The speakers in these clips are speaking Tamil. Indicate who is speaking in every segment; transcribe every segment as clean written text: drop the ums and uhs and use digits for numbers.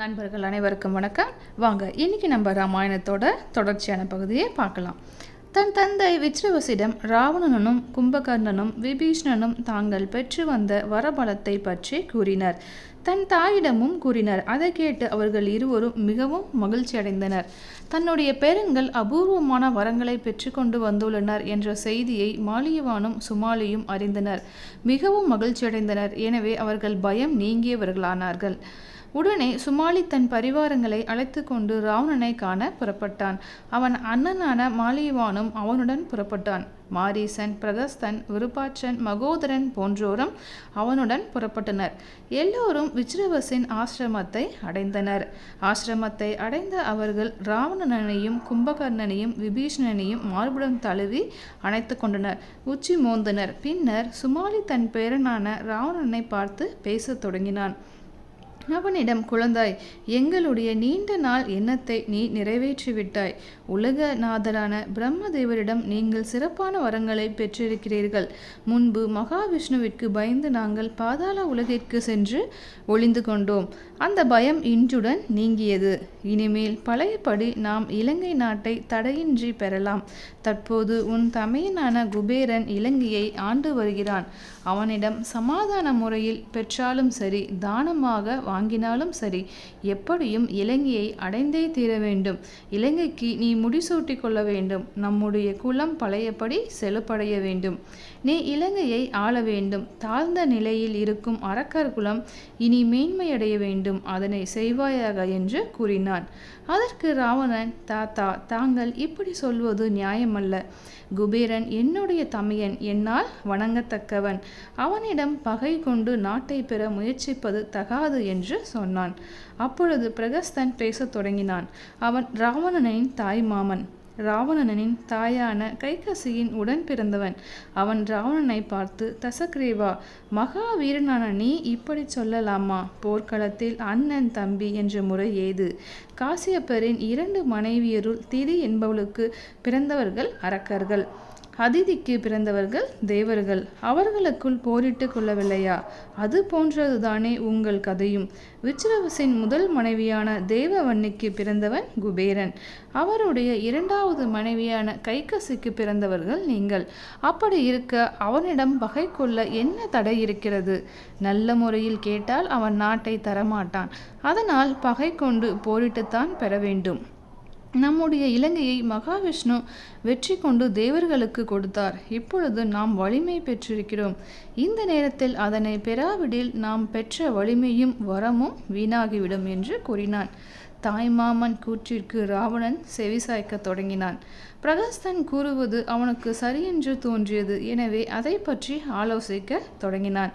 Speaker 1: நண்பர்கள் அனைவருக்கும் வணக்கம். வாங்க இன்னைக்கு நம்ம ராமாயணத்தோட தொடர்ச்சியான பகுதியை பார்க்கலாம். தன் தந்தை விச்ரவசிடம் ராவணனும் கும்பகர்ணனும் விபீஷ்ணனும் தாங்கள் பெற்று வந்த வரபலத்தை பற்றி கூறினர். தன் தாயிடமும் கூறினர். அதை கேட்டு அவர்கள் இருவரும் மிகவும் மகிழ்ச்சி அடைந்தனர். தன்னுடைய பேரன்கள் அபூர்வமான வரங்களை பெற்றுக்கொண்டு வந்துள்ளனர் என்ற செய்தியை மாலியவானும் சுமாலியும் அறிந்தனர். மிகவும் மகிழ்ச்சியடைந்தனர். எனவே அவர்கள் பயம் நீங்கியவர்களானார்கள். உடனே சுமாலி தன் பரிவாரங்களை அழைத்து கொண்டு ராவணனை காண புறப்பட்டான். அவன் அண்ணனான மாலியவானும் அவனுடன் புறப்பட்டான். மாரீசன், பிரகஸ்தன், விருபாட்சன், மகோதரன் போன்றோரும் அவனுடன் புறப்பட்டனர். எல்லோரும் விச்ரவசின் ஆசிரமத்தை அடைந்தனர். ஆசிரமத்தை அடைந்த அவர்கள் ராவணனையும் கும்பகர்ணனையும் விபீஷணனையும் மார்புடன் தழுவி அணைத்து கொண்டனர். உச்சி மோந்தனர். பின்னர் சுமாலி தன் பேரனான ராவணனை பார்த்து பேசத் தொடங்கினான். அவனிடம், குழந்தாய், எங்களுடைய நீண்ட நாள் எண்ணத்தை நீ நிறைவேற்றிவிட்டாய். உலகநாதரான பிரம்மதேவரிடம் நீங்கள் சிறப்பான வரங்களை பெற்றிருக்கிறீர்கள். முன்பு மகாவிஷ்ணுவிற்கு பயந்து நாங்கள் பாதாள உலகிற்கு சென்று ஒளிந்து கொண்டோம். அந்த பயம் இன்றுடன் நீங்கியது. இனிமேல் பழையபடி நாம் இலங்கை நாட்டை தடையின்றி பெறலாம். தற்போது உன் தமையனான குபேரன் இலங்கையை ஆண்டு வருகிறான். அவனிடம் சமாதான முறையில் பெற்றாலும் சரி, தானமாக வாங்கினாலும் சரி, எப்படியும் இலங்கையை அடைந்தே தீர வேண்டும். இலங்கைக்கு நீ முடிசூட்டி கொள்ள வேண்டும். நம்முடைய குலம் பழையபடி செலுப்படைய வேண்டும். நீ இலங்கையை ஆள வேண்டும். தாழ்ந்த நிலையில் இருக்கும் அரக்கர் குலம் இனி மேன்மையடைய வேண்டும். அதனை செய்வாயாக என்று கூறினான். அதற்கு ராவணன், தாத்தா, தாங்கள் இப்படி சொல்வது நியாயமல்ல. குபேரன் என்னுடைய தமையன், என்னால் வணங்கத்தக்கவன். அவனிடம் பகை கொண்டு நாட்டை பெற முயற்சிப்பது தகாது என்று சொன்னான். அப்பொழுது பிரகஸ்தன் பேசத் தொடங்கினான். அவன் ராவணனின் தாய் மாமன். ராவணனின் தாயான கைகசியின் உடன் பிறந்தவன். அவன் ராவணனை பார்த்து, தசக்ரீவா, மகாவீரனான நீ இப்படி சொல்லலாமா? போர்க்களத்தில் அண்ணன் தம்பி என்ற முறை ஏது? காசியப்பரின் 2 மனைவியருள் திதி என்பவளுக்கு பிறந்தவர்கள் அரக்கர்கள், அதிதிக்கு பிறந்தவர்கள் தேவர்கள். அவர்களுக்குள் போரிட்டு கொள்ளவில்லையா? அது போன்றதுதானே உங்கள் கதையும். விச்ரவசின் முதல் மனைவியான தேவவன்னிக்கு பிறந்தவன் குபேரன். அவருடைய 2வது மனைவியான கைகசிக்கு பிறந்தவர்கள் நீங்கள். அப்படி இருக்க அவனிடம் பகை கொள்ள என்ன தடை இருக்கிறது? நல்ல முறையில் கேட்டால் அவன் நாட்டை தரமாட்டான். அதனால் பகை கொண்டு போரிட்டுத்தான் பெற வேண்டும். நம்முடைய இலங்கையை மகாவிஷ்ணு வெற்றி கொண்டு தேவர்களுக்கு கொடுத்தார். இப்பொழுது நாம் வலிமை பெற்றிருக்கிறோம். இந்த நேரத்தில் அதனை பெறாவிடில் நாம் பெற்ற வலிமையும் வரமும் வீணாகிவிடும் என்று கூறினான். தாய்மாமன் கூற்றிற்கு ராவணன் செவிசாய்க்க தொடங்கினான். பிரகஸ்தன் கூறுவது அவனுக்கு சரியென்று தோன்றியது. எனவே அதை பற்றி ஆலோசிக்க தொடங்கினான்.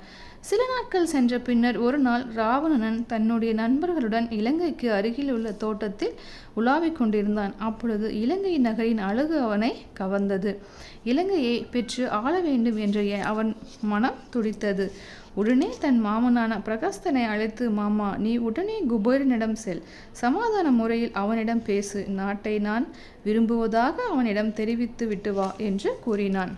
Speaker 1: சில நாட்கள் சென்ற பின்னர் ஒரு நாள் ராவணன் தன்னுடைய நண்பர்களுடன் இலங்கைக்கு அருகில் உள்ள தோட்டத்தில் உலாவிக் கொண்டிருந்தான். அப்பொழுது இலங்கை நகரின் அழகு அவனை கவர்ந்தது. இலங்கையை பெற்று ஆள வேண்டும் என்ற அவன் மனம் துடித்தது. உடனே தன் மாமனான பிரகஸ்தனை அழைத்து, மாமா, நீ உடனே குபேரனிடம் செல். சமாதான முறையில் அவனிடம் பேசு. நாட்டை நான் விரும்புவதாக அவனிடம் தெரிவித்து விட்டு வா என்று கூறினான்.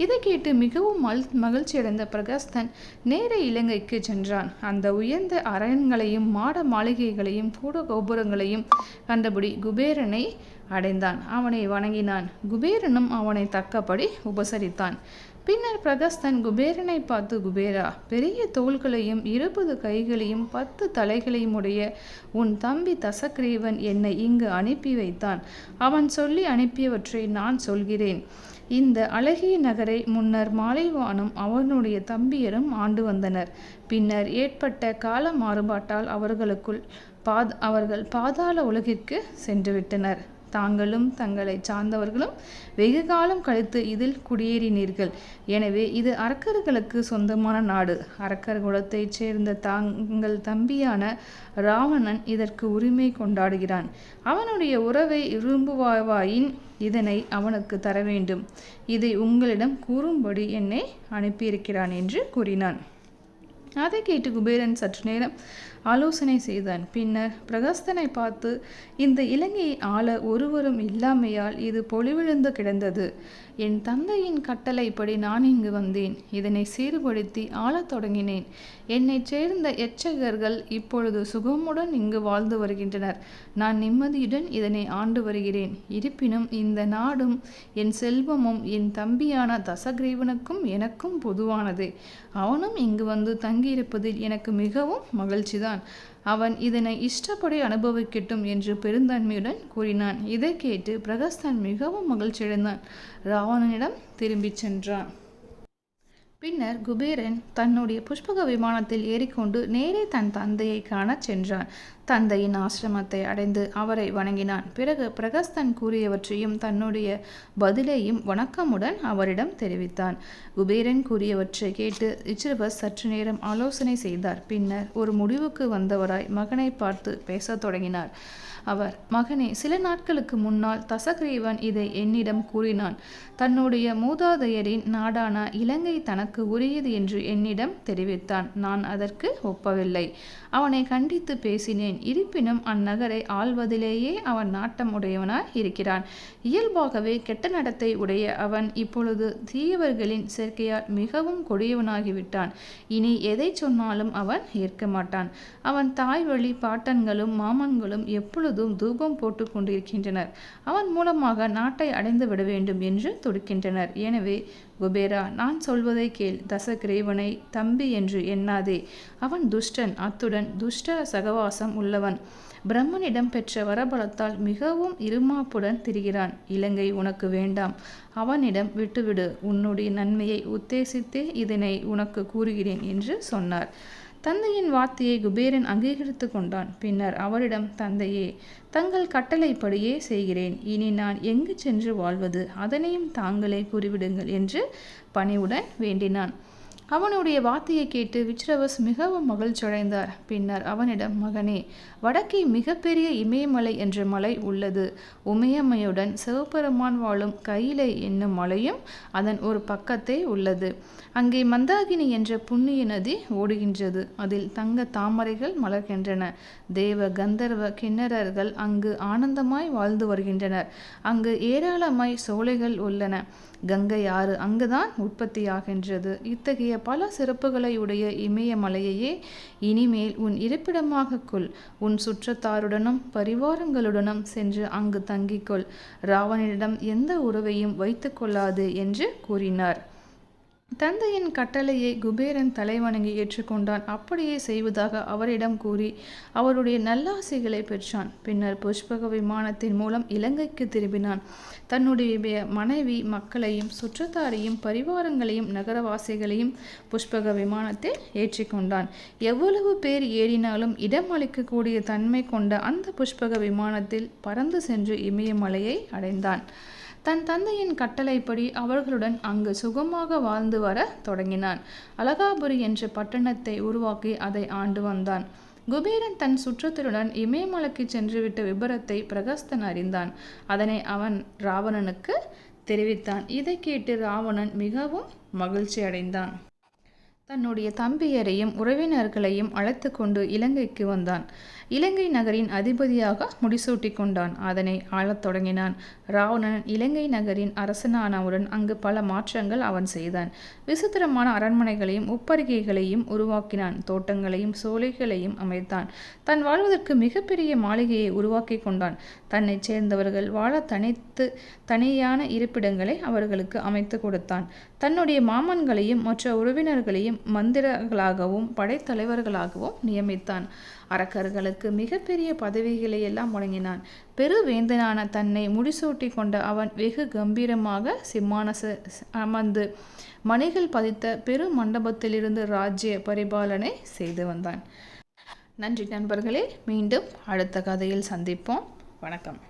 Speaker 1: இதை கேட்டு மிகவும் மகிழ்ச்சியடைந்த பிரகஸ்தன் நேரே இலங்கைக்கு சென்றான். அந்த உயர்ந்த அரண்களையும் மாட மாளிகைகளையும் கூட கோபுரங்களையும் கண்டபடி குபேரனை அடைந்தான். அவனை வணங்கினான். குபேரனும் அவனை தக்கபடி உபசரித்தான். பின்னர் பிரகஸ்தன் குபேரனை பார்த்து, குபேரா, பெரிய தோள்களையும் 20 கைகளையும் 10 தலைகளையும் உடைய உன் தம்பி தசக்ரீவன் என்னை இங்கு அனுப்பி வைத்தான். அவன் சொல்லி அனுப்பியவற்றை நான் சொல்கிறேன். இந்த அழகிய நகரை முன்னர் மாலைவானும் அவனுடைய தம்பியரும் ஆண்டு வந்தனர். பின்னர் ஏற்பட்ட கால மாறுபாட்டால் அவர்கள் பாதாள உலகிற்கு சென்றுவிட்டனர். தாங்களும் தங்களை சார்ந்தவர்களும் வெகு காலம் கழித்து இதில் குடியேறினீர்கள். எனவே இது அரக்கர்களுக்கு சொந்தமான நாடு. அரக்கர் குலத்தைச் சேர்ந்த தாங்கள் தம்பியான ராவணன் இதற்கு உரிமை கொண்டாடுகிறான். அவனுடைய உறவை விரும்புவாயின் இதனை அவனுக்கு தர வேண்டும். இதை உங்களிடம் கூறும்படி என்னை அனுப்பியிருக்கிறான் என்று கூறினான். அதை கேட்டு குபேரன் சற்று நேரம் ஆலோசனை செய்தான். பின்னர் பிரகஸ்தனை பார்த்து, இந்த இலங்கையை ஆள ஒருவரும் இல்லாமையால் இது பொலிவிழந்து கிடந்தது. என் தந்தையின் கட்டளைப்படி நான் இங்கு வந்தேன். இதனை சீர்படுத்தி ஆளத் தொடங்கினேன். என்னைச் சேர்ந்த எச்சகர்கள் இப்பொழுது சுகமுடன் இங்கு வாழ்ந்து வருகின்றனர். நான் நிம்மதியுடன் இதனை ஆண்டு வருகிறேன். இருப்பினும் இந்த நாடும் என் செல்வமும் என் தம்பியான தசகிரீவனுக்கும் எனக்கும் பொதுவானதே. அவனும் இங்கு வந்து தங்கியிருப்பதில் எனக்கு மிகவும் மகிழ்ச்சிதான். அவன் இதனை இஷ்டப்படி அனுபவிக்கட்டும் என்று பெருந்தன்மையுடன் கூறினான். இதை கேட்டு பிரகஸ்தன் மிகவும் மகிழ்ச்சியடைந்தான். ராவணனிடம் திரும்பிச் சென்றான். பின்னர் குபேரன் தன்னுடைய புஷ்பக விமானத்தில் ஏறிக்கொண்டு நேரே தன் தந்தையை காணச் சென்றான். தந்தையின் ஆசிரமத்தை அடைந்து அவரை வணங்கினான். பிறகு பிரகஸ்தன் கூறியவற்றையும் தன்னுடைய பதிலையும் வணக்கமுடன் அவரிடம் தெரிவித்தான். குபேரன் கூறியவற்றை கேட்டு விச்சிரவஸ் சற்று நேரம் ஆலோசனை செய்தார். பின்னர் ஒரு முடிவுக்கு வந்தவராய் மகனை பார்த்து பேசத் தொடங்கினார். அவர், மகனே, சில நாட்களுக்கு முன்னால் தசகிரீவன் இதை என்னிடம் கூறினான். தன்னுடைய மூதாதையரின் நாடான இலங்கை தனக்கு உரியது என்று என்னிடம் தெரிவித்தான். நான் அதற்கு ஒப்பவில்லை. அவனை கண்டித்து பேசினேன். இருப்பினும் அந்நகரை ஆள்வதிலேயே அவன் நாட்டம் உடையவனாய் இருக்கிறான். இயல்பாகவே கெட்ட நடத்தை உடைய அவன் இப்பொழுது தீயவர்களின் சேர்க்கையால் மிகவும் கொடியவனாகிவிட்டான். இனி எதை சொன்னாலும் அவன் ஏற்க மாட்டான். அவன் தாய் வழி பாட்டன்களும் மாமன்களும் எப்பொழுதும் தூபம் போட்டு கொண்டிருக்கின்றனர். அவன் மூலமாக நாட்டை அடைந்து விட வேண்டும் என்று துடிக்கின்றனர். எனவே குபேரா, நான் சொல்வதை கேள். தசகிரீவனை தம்பி என்று எண்ணாதே. அவன் துஷ்டன், அத்துடன் துஷ்ட சகவாசம் உள்ளவன். பிரம்மனிடம் பெற்ற வரபலத்தால் மிகவும் இருமாப்புடன் திரிகிறான். இலங்கை உனக்கு வேண்டாம். அவனிடம் விட்டுவிடு. உன்னுடைய நன்மையை உத்தேசித்தே இதனை உனக்கு கூறுகிறேன் என்று சொன்னார். தந்தையின் வார்த்தையை குபேரன் அங்கீகரித்து கொண்டான். பின்னர் அவரிடம், தந்தையே, தங்கள் கட்டளைப்படியே செய்கிறேன். இனி நான் எங்கு சென்று வாழ்வது, அதனையும் தாங்களே கூறிவிடுங்கள் என்று பணிவுடன் வேண்டினான். அவனுடைய வார்த்தையை கேட்டு விச்சிரவஸ் மிகவும் மகிழ்ச்சியடைந்தார். பின்னர் அவனிடம், மகனே, வடக்கே மிகப்பெரிய இமயமலை என்ற மலை உள்ளது. உமையம்மையுடன் சிவபெருமான் வாழும் கையிலை என்னும் மலையும் அதன் ஒரு பக்கத்தே உள்ளது. அங்கே மந்தாகினி என்ற புண்ணிய நதி ஓடுகின்றது. அதில் தங்க தாமரைகள் மலர்கின்றன. தேவ கந்தர்வ கிண்ணறர்கள் அங்கு ஆனந்தமாய் வாழ்ந்து வருகின்றனர். அங்கு ஏராளமாய் சோலைகள் உள்ளன. கங்கை ஆறு அங்குதான் உற்பத்தியாகின்றது. இத்தகைய பல சிறப்புகளை உடைய இமயமலையையே இனிமேல் உன் இருப்பிடமாக கொள். உன் சுற்றத்தாருடனும் பரிவாரங்களுடனும் சென்று அங்கு தங்கிக்கொள். ராவணனிடம் எந்த உறவையும் வைத்து கொள்ளாது என்று கூறினார். தந்தையின் கட்டளையை குபேரன் தலைவணங்கி ஏற்றுக்கொண்டான். அப்படியே செய்வதாக அவரிடம் கூறி அவருடைய நல்லாசைகளை பெற்றான். பின்னர் புஷ்பக விமானத்தின் மூலம் இலங்கைக்கு திரும்பினான். தன்னுடைய மனைவி, மக்களையும் சுற்றத்தாரையும் பரிவாரங்களையும் நகரவாசிகளையும் புஷ்பக விமானத்தில் ஏற்றிக்கொண்டான். எவ்வளவு பேர் ஏறினாலும் இடம் அளிக்கக்கூடிய தன்மை கொண்ட அந்த புஷ்பக விமானத்தில் பறந்து சென்று இமயமலையை அடைந்தான். தன் தந்தையின் கட்டளைப்படி அவர்களுடன் அங்கு சுகமாக வாழ்ந்து வர தொடங்கினான். அலகாபுரி என்ற பட்டணத்தை உருவாக்கி அதை ஆண்டு வந்தான். குபேரன் தன் சுற்றத்தினுடன் இமயமலைக்கு சென்றுவிட்ட விபரத்தை பிரகஸ்தன் அறிந்தான். அதனை அவன் ராவணனுக்கு தெரிவித்தான். இதை கேட்டு ராவணன் மிகவும் மகிழ்ச்சி அடைந்தான். தன்னுடைய தம்பியரையும் உறவினர்களையும் அழைத்து கொண்டு இலங்கைக்கு வந்தான். இலங்கை நகரின் அதிபதியாக முடிசூட்டி கொண்டான். அதனை ஆளத் தொடங்கினான். ராவணன் இலங்கை நகரின் அரசனானவுடன் அங்கு பல மாற்றங்கள் அவன் செய்தான். விசித்திரமான அரண்மனைகளையும் உப்பரிகைகளையும் உருவாக்கினான். தோட்டங்களையும் சோலைகளையும் அமைத்தான். தன் வாழ்வதற்கு மிகப்பெரிய மாளிகையை உருவாக்கி கொண்டான். தன்னை சேர்ந்தவர்கள் வாழ தனியான இருப்பிடங்களை அவர்களுக்கு அமைத்து கொடுத்தான். தன்னுடைய மாமன்களையும் மற்ற உறவினர்களையும் மந்திரர்களாகவும் படைத்தலைவர்களாகவும் நியமித்தான். அரக்கர்களுக்கு மிகப்பெரிய பதவிகளை எல்லாம் வழங்கினான். பெருவேந்தனான தன்னை முடிசூட்டி கொண்ட அவன் வெகு கம்பீரமாக அமர்ந்து மணிகள் பதித்த பெரு மண்டபத்திலிருந்து ராஜ்ய பரிபாலனை செய்து வந்தான். நன்றி நண்பர்களே. மீண்டும் அடுத்த கதையில் சந்திப்போம். வணக்கம்.